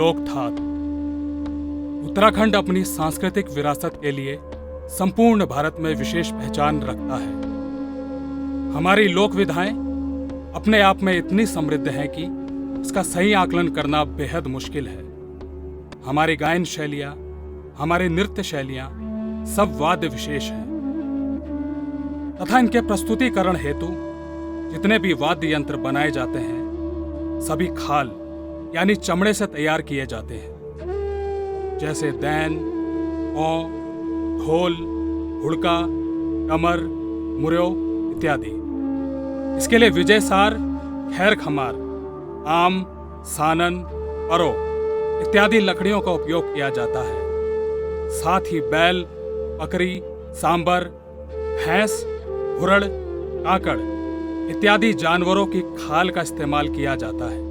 लोकधात। उत्तराखंड अपनी सांस्कृतिक विरासत के लिए संपूर्ण भारत में विशेष पहचान रखता है। हमारी लोक विधाएं अपने आप में इतनी समृद्ध हैं कि इसका सही आकलन करना बेहद मुश्किल है। हमारी गायन शैलियां, हमारी नृत्य शैलियां सब वाद्य विशेष हैं तथा इनके प्रस्तुतिकरण हेतु जितने भी वाद्य यंत्र बनाए जाते हैं सभी खाल यानी चमड़े से तैयार किए जाते हैं, जैसे दैन, पौ, ढोल, हुड़का, डमर, मुर्यो इत्यादि। इसके लिए विजयसार, खैर खमार, आम, सानन, परो इत्यादि लकड़ियों का उपयोग किया जाता है। साथ ही बैल, बकरी, सांबर, भैंस, घुरड़, काकड़ इत्यादि जानवरों की खाल का इस्तेमाल किया जाता है।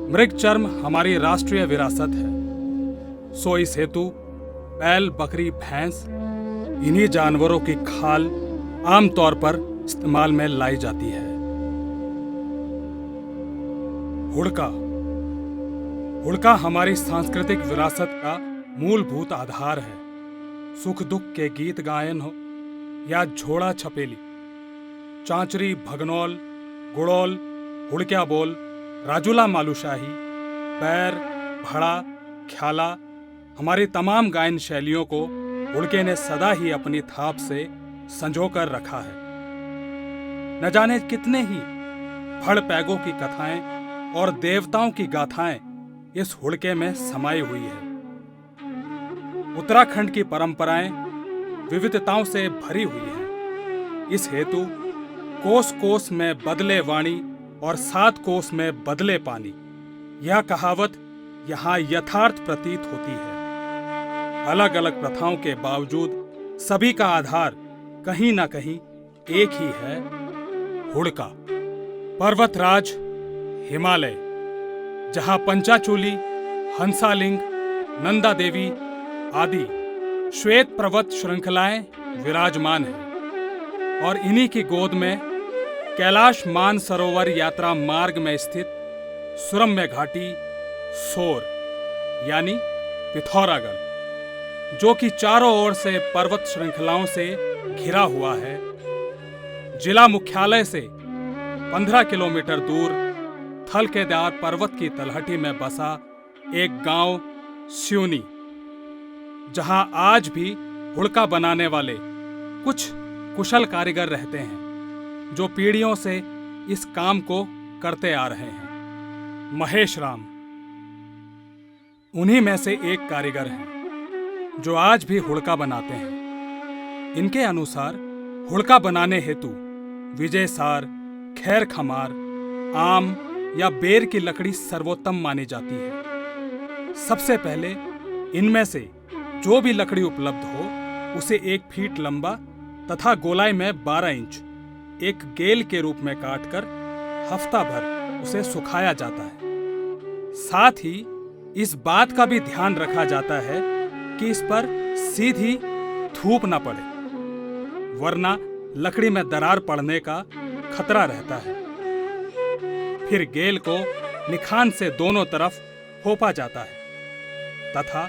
मृग चर्म हमारी राष्ट्रीय विरासत है, सो इस हेतु बैल, बकरी, भैंस इन्हीं जानवरों की खाल आमतौर पर इस्तेमाल में लाई जाती है। हुड़का। हुड़का हमारी सांस्कृतिक विरासत का मूलभूत आधार है। सुख दुख के गीत गायन हो या झोड़ा छपेली, चांचरी, भगनौल, गुड़ौल, हुड़क्या बोल, राजूला मालूशाही, पैर, भड़ा, ख्याला हमारी तमाम गायन शैलियों को हुड़के ने सदा ही अपनी थाप से संजो कर रखा है। न जाने कितने ही फड़ पैगों की कथाएं और देवताओं की गाथाएं इस हुड़के में समाई हुई है। उत्तराखंड की परंपराएं विविधताओं से भरी हुई है। इस हेतु कोस कोस में बदले वाणी और 7 कोस में बदले पानी, यह कहावत यहाँ यथार्थ प्रतीत होती है। अलग अलग प्रथाओं के बावजूद सभी का आधार कहीं ना कहीं एक ही है, हुड़का। पर्वतराज हिमालय, जहाँ पंचाचूली, हंसालिंग, नंदा देवी आदि श्वेत पर्वत श्रृंखलाएं विराजमान हैं और इन्हीं की गोद में कैलाश मानसरोवर यात्रा मार्ग में स्थित सुरम्य घाटी सोर यानी पिथौरागढ़, जो कि चारों ओर से पर्वत श्रृंखलाओं से घिरा हुआ है, जिला मुख्यालय से 15 किलोमीटर दूर थलकेदार पर्वत की तलहटी में बसा एक गांव स्यूनी, जहां आज भी हुड़का बनाने वाले कुछ कुशल कारीगर रहते हैं जो पीढ़ियों से इस काम को करते आ रहे हैं। महेश राम उन्हीं में से एक कारीगर हैं जो आज भी हुड़का बनाते हैं। इनके अनुसार हुड़का बनाने हेतु विजयसार, खैर खमार, आम या बेर की लकड़ी सर्वोत्तम मानी जाती है। सबसे पहले इनमें से जो भी लकड़ी उपलब्ध हो उसे 1 फीट लंबा तथा गोलाई में 12 इंच एक गेल के रूप में काटकर हफ्ता भर उसे सुखाया जाता है। साथ ही इस बात का भी ध्यान रखा जाता है कि इस पर सीधी धूप न पड़े, वरना लकड़ी में दरार पड़ने का खतरा रहता है। फिर गेल को निखान से दोनों तरफ थोपा जाता है तथा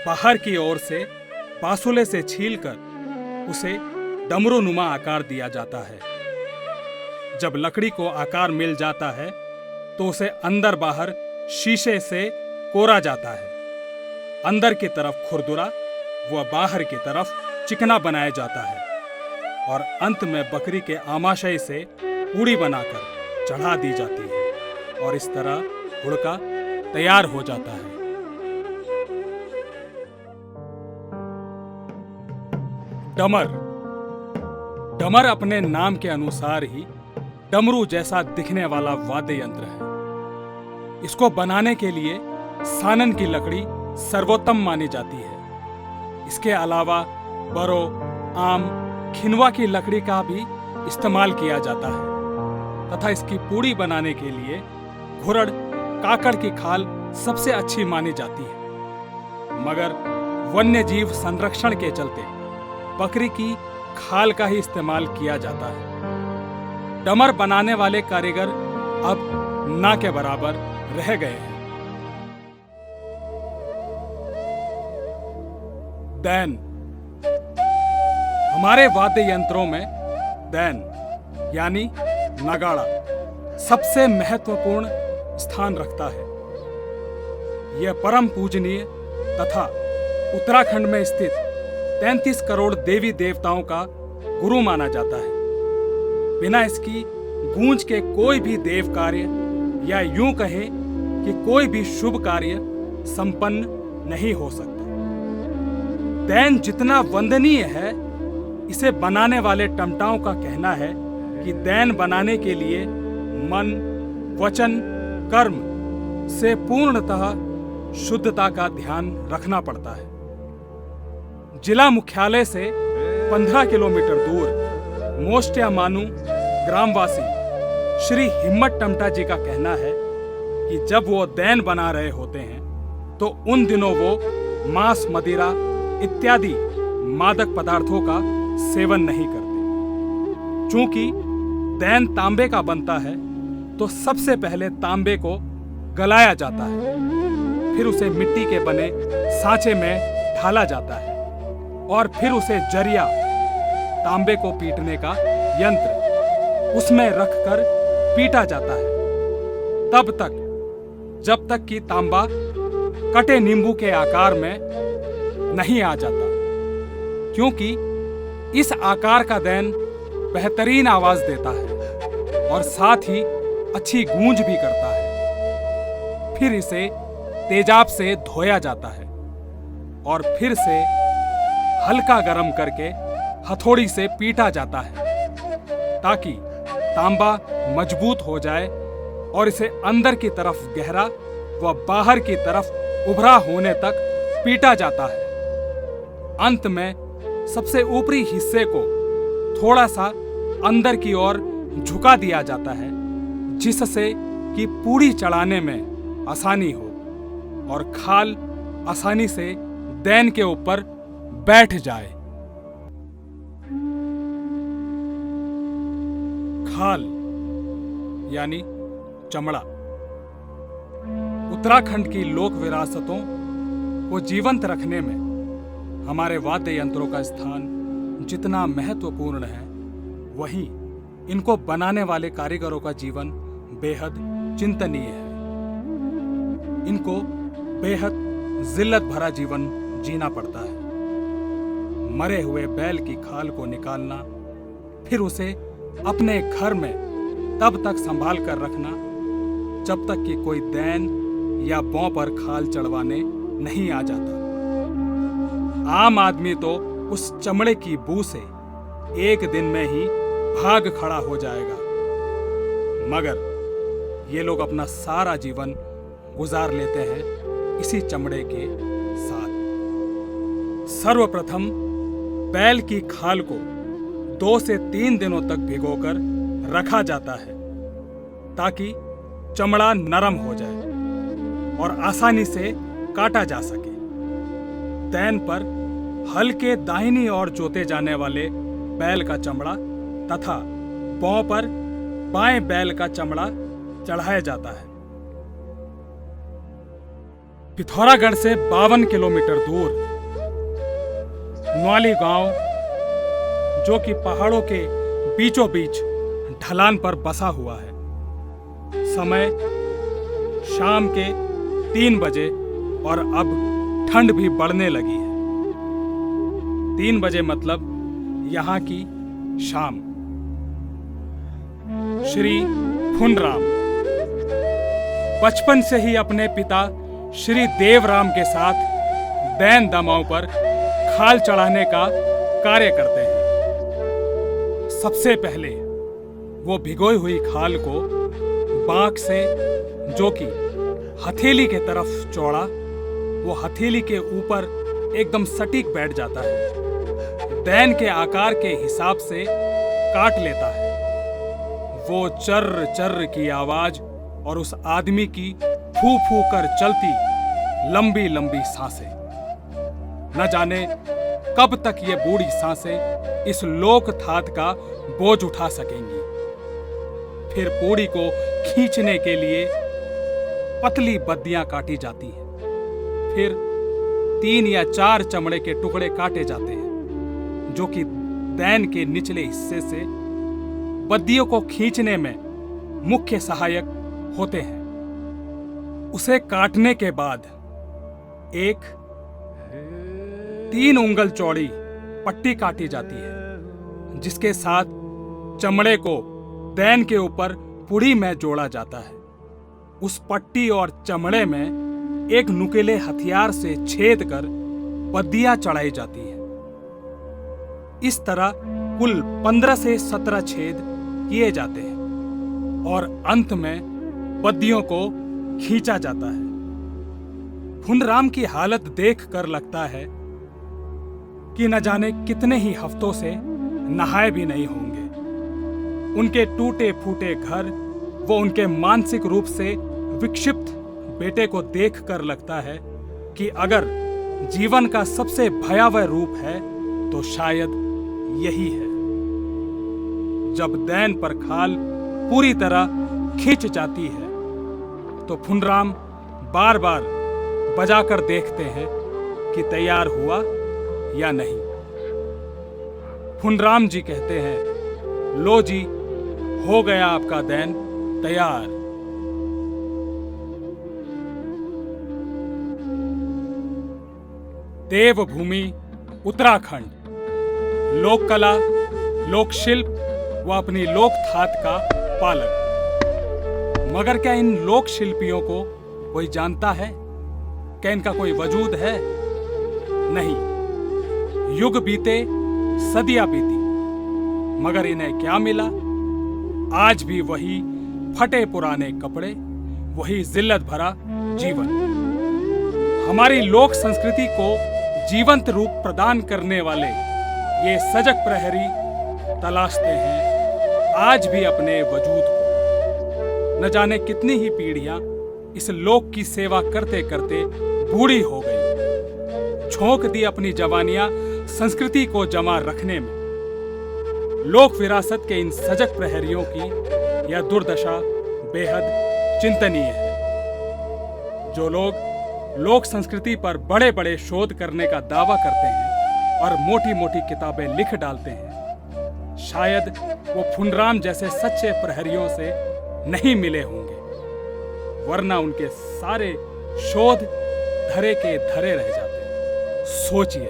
बाहर की ओर से पासुले से छीलकर उसे डमरूनुमा आकार दिया जाता है। जब लकड़ी को आकार मिल जाता है तो उसे अंदर बाहर शीशे से कोरा जाता है। अंदर की तरफ खुरदुरा व बाहर की तरफ चिकना बनाया जाता है और अंत में बकरी के आमाशय से पूड़ी बनाकर चढ़ा दी जाती है और इस तरह हुड़का तैयार हो जाता है। डमर। डमर अपने नाम के अनुसार ही डमरू जैसा दिखने वाला वाद्य यंत्र है। इसको बनाने के लिए सानन की लकड़ी सर्वोत्तम मानी जाती है। इसके अलावा बरो, आम, खिनवा की लकड़ी का भी इस्तेमाल किया जाता है तथा इसकी पूड़ी बनाने के लिए घुरड़, काकड़ की खाल सबसे अच्छी मानी जाती है। मगर वन्य जीव संरक्षण के चलते बकरी की खाल का ही इस्तेमाल किया जाता है। डमर बनाने वाले कारीगर अब ना के बराबर रह गए हैं। दैन। हमारे वाद्य यंत्रों में दैन यानी नगाड़ा सबसे महत्वपूर्ण स्थान रखता है। यह परम पूजनीय तथा उत्तराखंड में स्थित 33 करोड़ देवी देवताओं का गुरु माना जाता है। बिना इसकी गूंज के कोई भी देव कार्य या यूं कहें कि कोई भी शुभ कार्य संपन्न नहीं हो सकता। दैन जितना वंदनीय है, इसे बनाने वाले टमटाओं का कहना है कि दैन बनाने के लिए मन, वचन, कर्म से पूर्णतः शुद्धता का ध्यान रखना पड़ता है। जिला मुख्यालय से 15 किलोमीटर दूर मोस्टिया मानू ग्रामवासी श्री हिम्मत टमटा जी का कहना है कि जब वो दैन बना रहे होते हैं तो उन दिनों वो मांस, मदिरा इत्यादि मादक पदार्थों का सेवन नहीं करते। चूंकि दैन तांबे का बनता है तो सबसे पहले तांबे को गलाया जाता है, फिर उसे मिट्टी के बने सांचे में ढाला जाता है और फिर उसे जरिया, तांबे को पीटने का यंत्र, उसमें रखकर पीटा जाता है तब तक जब तक कि तांबा कटे नींबू के आकार में नहीं आ जाता, क्योंकि इस आकार का दैन बेहतरीन आवाज देता है और साथ ही अच्छी गूंज भी करता है। फिर इसे तेजाब से धोया जाता है और फिर से हल्का गरम करके हथौड़ी से पीटा जाता है ताकि तांबा मजबूत हो जाए और इसे अंदर की तरफ गहरा व बाहर की तरफ उभरा होने तक पीटा जाता है। अंत में सबसे ऊपरी हिस्से को थोड़ा सा अंदर की ओर झुका दिया जाता है, जिससे कि पूड़ी चढ़ाने में आसानी हो और खाल आसानी से दैन के ऊपर बैठ जाए। खाल यानी चमड़ा उत्तराखंड की लोक विरासतों को जीवंत रखने में हमारे वाद्य यंत्रों का स्थान जितना महत्वपूर्ण है, वहीं इनको बनाने वाले कारीगरों का जीवन बेहद चिंतनीय है। इनको बेहद जिल्लत भरा जीवन जीना पड़ता है। मरे हुए बैल की खाल को निकालना, फिर उसे अपने घर में तब तक संभाल कर रखना जब तक कि कोई दैन या बौं पर खाल चढ़वाने नहीं आ जाता। आम आदमी तो उस चमड़े की बू से एक दिन में ही भाग खड़ा हो जाएगा, मगर ये लोग अपना सारा जीवन गुजार लेते हैं इसी चमड़े के साथ। सर्वप्रथम बैल की खाल को 2 से 3 दिनों तक भिगोकर रखा जाता है ताकि चमड़ा नरम हो जाए और आसानी से काटा जा सके। दैन पर हल्के दाहिनी ओर जोते जाने वाले बैल का चमड़ा तथा बौं पर बाएं बैल का चमड़ा चढ़ाया जाता है। पिथौरागढ़ से 52 किलोमीटर दूर न्वाली गांव, जो कि पहाड़ों के बीचों बीच ढलान पर बसा हुआ है, समय शाम के 3 बजे और अब ठंड भी बढ़ने लगी है। 3 बजे मतलब यहाँ की शाम। श्री फुनराम बचपन से ही अपने पिता श्री देवराम के साथ दैन दमाओं पर खाल चढ़ाने का कार्य करते हैं। सबसे पहले वो भिगोई हुई खाल को बांक से, जो कि हथेली के तरफ चौड़ा, वो हथेली के ऊपर एकदम सटीक बैठ जाता है, दैन के आकार के हिसाब से काट लेता है। वो चर्र चर्र की आवाज और उस आदमी की फू फू कर चलती लंबी लंबी सांसें, न जाने कब तक ये बूढ़ी सांसें इस लोक थात का बोझ उठा सकेंगी। फिर पूड़ी को खींचने के लिए पतली बद्दियां काटी जाती हैं। फिर 3 या 4 चमड़े के टुकड़े काटे जाते हैं, जो कि दैन के निचले हिस्से से बद्दियों को खींचने में मुख्य सहायक होते हैं। उसे काटने के बाद एक 3 उंगल चौड़ी पट्टी काटी जाती है, जिसके साथ चमड़े को दैन के ऊपर पुड़ी में जोड़ा जाता है। उस पट्टी और चमड़े में एक नुकीले हथियार से छेद कर बद्दियां चढ़ाई जाती हैं। इस तरह कुल 15 से 17 छेद किए जाते हैं और अंत में बद्दियों को खींचा जाता है। फुनराम की हालत देखकर लगता है कि न जाने कितने ही हफ्तों से नहाए भी नहीं होंगे। उनके टूटे फूटे घर वो उनके मानसिक रूप से विक्षिप्त बेटे को देखकर लगता है कि अगर जीवन का सबसे भयावह रूप है तो शायद यही है। जब दैन पर खाल पूरी तरह खिंच जाती है तो फुनराम बार बार बजाकर देखते हैं कि तैयार हुआ या नहीं। फुनराम जी कहते हैं, लो जी, हो गया आपका दैन तैयार। देवभूमि उत्तराखंड लोक कला, लोक शिल्प व अपनी लोक थात का पालक। मगर क्या इन लोक शिल्पियों को कोई जानता है? क्या इनका कोई वजूद है? नहीं। युग बीते, सदियां बीती, मगर इन्हें क्या मिला? आज भी वही फटे पुराने कपड़े, वही जिल्लत भरा जीवन। हमारी लोक संस्कृति को जीवंत रूप प्रदान करने वाले ये सजग प्रहरी तलाशते हैं आज भी अपने वजूद को। न जाने कितनी ही पीढ़ियां इस लोक की सेवा करते करते बूढ़ी हो गई, झोंक दी अपनी जवानियां संस्कृति को जमा रखने में। लोक विरासत के इन सजग प्रहरियों की यह दुर्दशा बेहद चिंतनीय है। जो लोग लोक संस्कृति पर बड़े बड़े शोध करने का दावा करते हैं और मोटी मोटी किताबें लिख डालते हैं, शायद वो फुनराम जैसे सच्चे प्रहरियों से नहीं मिले होंगे, वरना उनके सारे शोध धरे के धरे रह जाते। सोचिए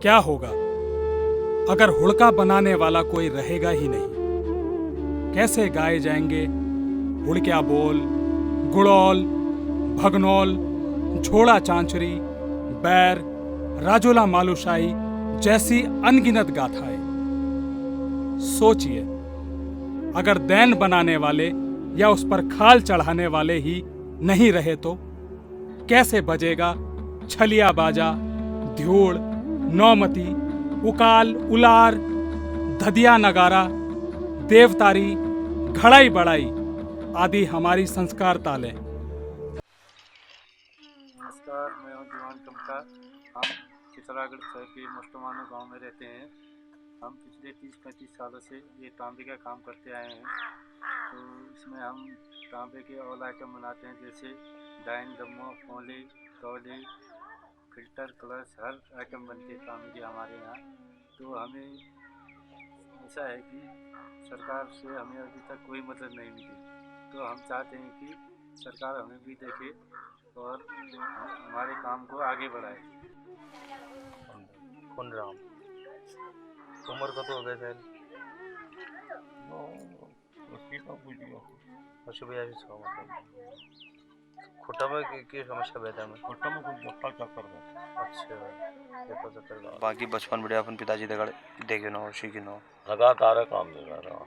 क्या होगा अगर हुड़का बनाने वाला कोई रहेगा ही नहीं। कैसे गाए जाएंगे हुड़क्या बोल, गुड़ौल, भगनौल, झोड़ा चांचरी, बैर, राजोला मालूशाही जैसी अनगिनत गाथाएं। सोचिए अगर दैन बनाने वाले या उस पर खाल चढ़ाने वाले ही नहीं रहे तो कैसे बजेगा छलिया बाजा, ध्यूड़, नौमती, उकाल, उलार, धदिया नगारा, देवतारी, घड़ाई बढ़ाई आदि हमारी संस्कार ताले। नमस्कार, मैं हूँ दीवान चमका। हम चितरागढ़ शहर के मुस्टमानो गांव में रहते हैं। हम पिछले 30-35 सालों से ये तांबे का काम करते आए हैं। तो इसमें हम तांबे के ऑल आइटम बनाते हैं, जैसे डाइन, दम्मो, फोले, तौले, फिल्टर, कलश, हर आइटम बनते हैं तांबे के हमारे यहाँ। तो हमें ऐसा है कि सरकार से हमें अभी तक कोई मदद नहीं मिली, तो हम चाहते हैं कि सरकार हमें भी देखे और हमारे काम को आगे बढ़ाए। फुनराम उम्र कत हो गए सर? खुट्टा में की समस्या बैठा में? खुट्टा में कुछ चक्कर अच्छा, बाकी बचपन बढ़िया अपन पिताजी देखे ना हो, सीखे ना हो, लगातार काम नहीं कर रहा।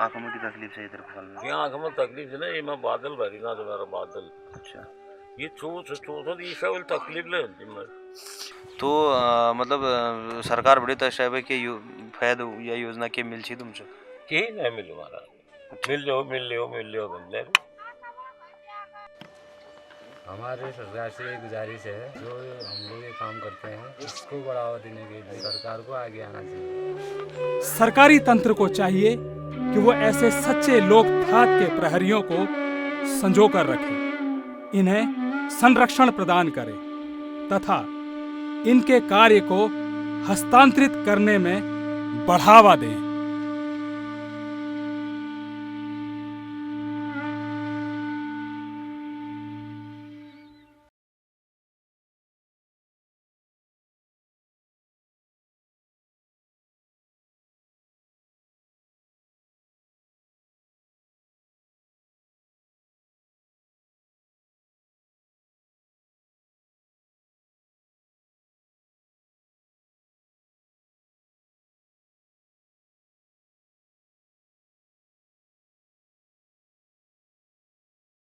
आंखों में की तकलीफ से इधर फल में? ये आंखों में तकलीफ है ना, ये मैं बादल भरी ना, तो मेरा बादल। अच्छा, ये छोट ये तकलीफ ले तो मतलब सरकार बड़ी तशा है कि फायदा या योजना के मिल छी तुमसे? कहीं नहीं मिले महाराज, मिल लो बंदे। हमारे सरकार से एक गुजारिश है, जो हम लोग ये काम करते हैं इसको बढ़ावा देने के लिए सरकार को आगे आना चाहिए। सरकारी तंत्र को चाहिए कि वो ऐसे सच्चे लोक थात के प्रहरियों को संजो कर रखे, इन्हें संरक्षण प्रदान करे। तथा इनके कार्य को हस्तांतरित करने में बढ़ावा दें।